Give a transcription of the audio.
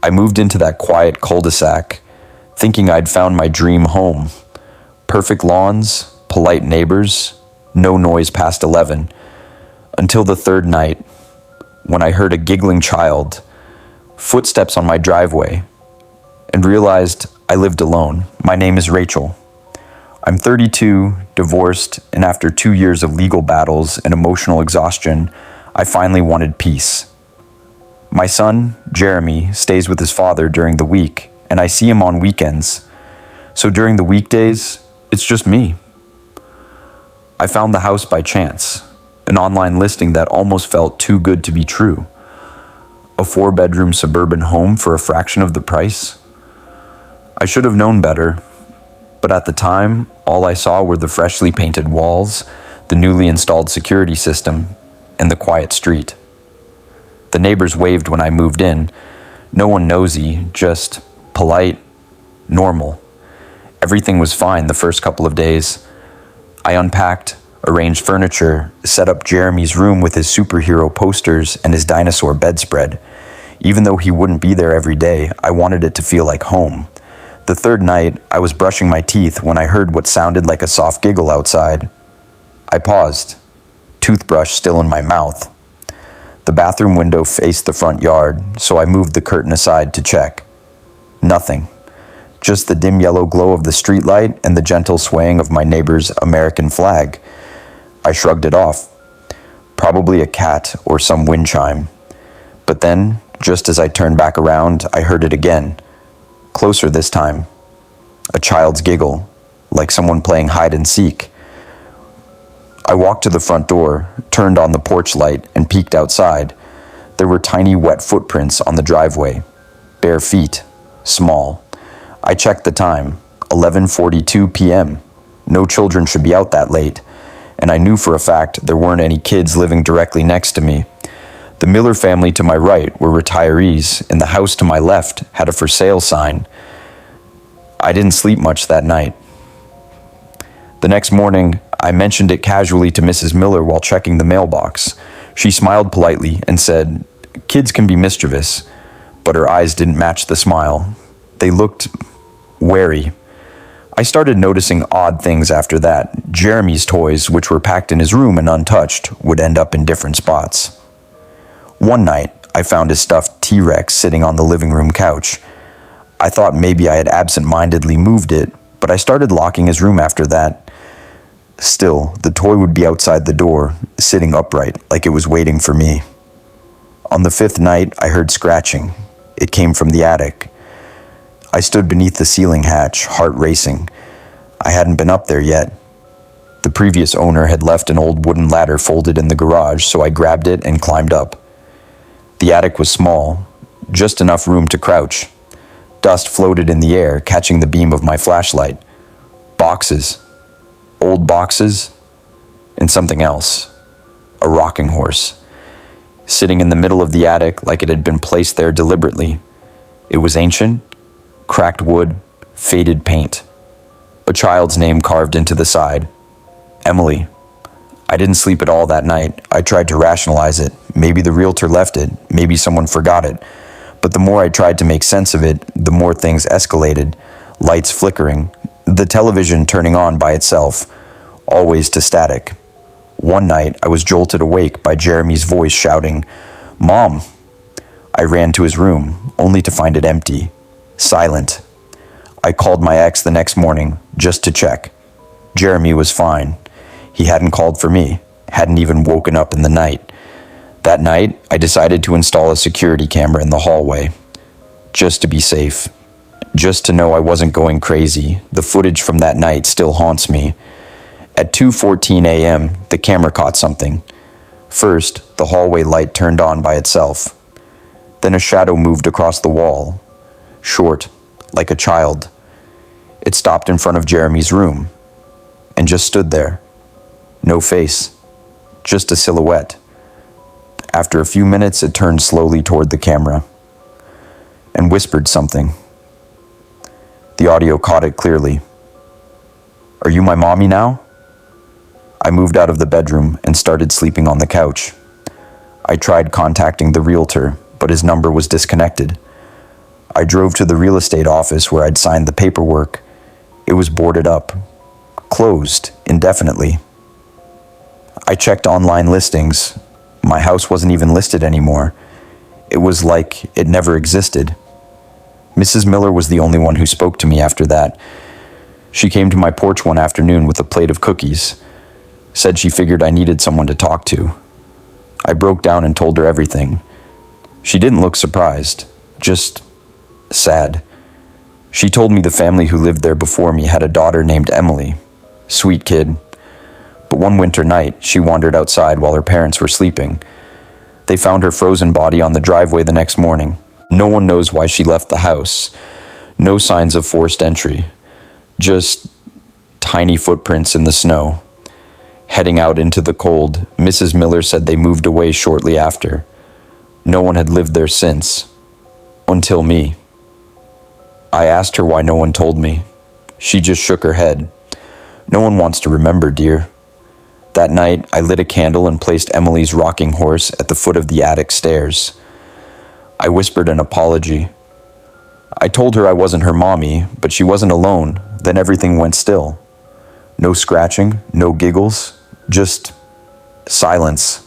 I moved into that quiet cul-de-sac, thinking I'd found my dream home. Perfect lawns, polite neighbors, no noise past 11, until the third night, when I heard a giggling child, footsteps on my driveway, and realized I lived alone. My name is Rachel. I'm 32, divorced, and after 2 years of legal battles and emotional exhaustion, I finally wanted peace. My son, Jeremy, stays with his father during the week, and I see him on weekends. So during the weekdays, it's just me. I found the house by chance, an online listing that almost felt too good to be true. A 4-bedroom suburban home for a fraction of the price. I should have known better, but at the time, all I saw were the freshly painted walls, the newly installed security system, and the quiet street. The neighbors waved when I moved in. No one nosy, just polite, normal. Everything was fine the first couple of days. I unpacked, arranged furniture, set up Jeremy's room with his superhero posters and his dinosaur bedspread. Even though he wouldn't be there every day, I wanted it to feel like home. The third night, I was brushing my teeth when I heard what sounded like a soft giggle outside. I paused, toothbrush still in my mouth. The bathroom window faced the front yard, so I moved the curtain aside to check. Nothing. Just the dim yellow glow of the streetlight and the gentle swaying of my neighbor's American flag. I shrugged it off. Probably a cat or some wind chime. But then, just as I turned back around, I heard it again. Closer this time. A child's giggle, like someone playing hide and seek. I walked to the front door, turned on the porch light, and peeked outside. There were tiny wet footprints on the driveway. Bare feet. Small. I checked the time. 11:42 p.m. No children should be out that late. And I knew for a fact there weren't any kids living directly next to me. The Miller family to my right were retirees, and the house to my left had a for sale sign. I didn't sleep much that night. The next morning, I mentioned it casually to Mrs. Miller while checking the mailbox. She smiled politely and said, "Kids can be mischievous," but her eyes didn't match the smile. They looked wary. I started noticing odd things after that. Jeremy's toys, which were packed in his room and untouched, would end up in different spots. One night, I found his stuffed T-Rex sitting on the living room couch. I thought maybe I had absent-mindedly moved it, but I started locking his room after that. Still, the toy would be outside the door, sitting upright, like it was waiting for me. On the 5th night, I heard scratching. It came from the attic. I stood beneath the ceiling hatch, heart racing. I hadn't been up there yet. The previous owner had left an old wooden ladder folded in the garage, so I grabbed it and climbed up. The attic was small, just enough room to crouch. Dust floated in the air, catching the beam of my flashlight. Boxes. Old boxes. And something else. A rocking horse. Sitting in the middle of the attic like it had been placed there deliberately. It was ancient, cracked wood, faded paint. A child's name carved into the side. Emily. I didn't sleep at all that night. I tried to rationalize it. Maybe the realtor left it. Maybe someone forgot it. But the more I tried to make sense of it, the more things escalated. Lights flickering. The television turning on by itself. Always to static. One night, I was jolted awake by Jeremy's voice shouting, "Mom!" I ran to his room, only to find it empty. Silent. I called my ex the next morning, just to check. Jeremy was fine. He hadn't called for me, hadn't even woken up in the night. That night, I decided to install a security camera in the hallway. Just to be safe. Just to know I wasn't going crazy. The footage from that night still haunts me. At 2:14 a.m., the camera caught something. First, the hallway light turned on by itself. Then a shadow moved across the wall. Short, like a child. It stopped in front of Jeremy's room, and just stood there. No face, just a silhouette. After a few minutes, it turned slowly toward the camera, and whispered something. The audio caught it clearly. "Are you my mommy now?" I moved out of the bedroom and started sleeping on the couch. I tried contacting the realtor, but his number was disconnected. I drove to the real estate office where I'd signed the paperwork. It was boarded up, closed indefinitely. I checked online listings. My house wasn't even listed anymore. It was like it never existed. Mrs. Miller was the only one who spoke to me after that. She came to my porch one afternoon with a plate of cookies, said she figured I needed someone to talk to. I broke down and told her everything. She didn't look surprised, just sad. She told me the family who lived there before me had a daughter named Emily. Sweet kid. But one winter night, she wandered outside while her parents were sleeping. They found her frozen body on the driveway the next morning. No one knows why she left the house. No signs of forced entry. Just tiny footprints in the snow. Heading out into the cold, Mrs. Miller said they moved away shortly after. No one had lived there since. Until me. I asked her why no one told me. She just shook her head. No one wants to remember, dear. That night, I lit a candle and placed Emily's rocking horse at the foot of the attic stairs. I whispered an apology. I told her I wasn't her mommy, but she wasn't alone. Then everything went still. No scratching, no giggles, just silence.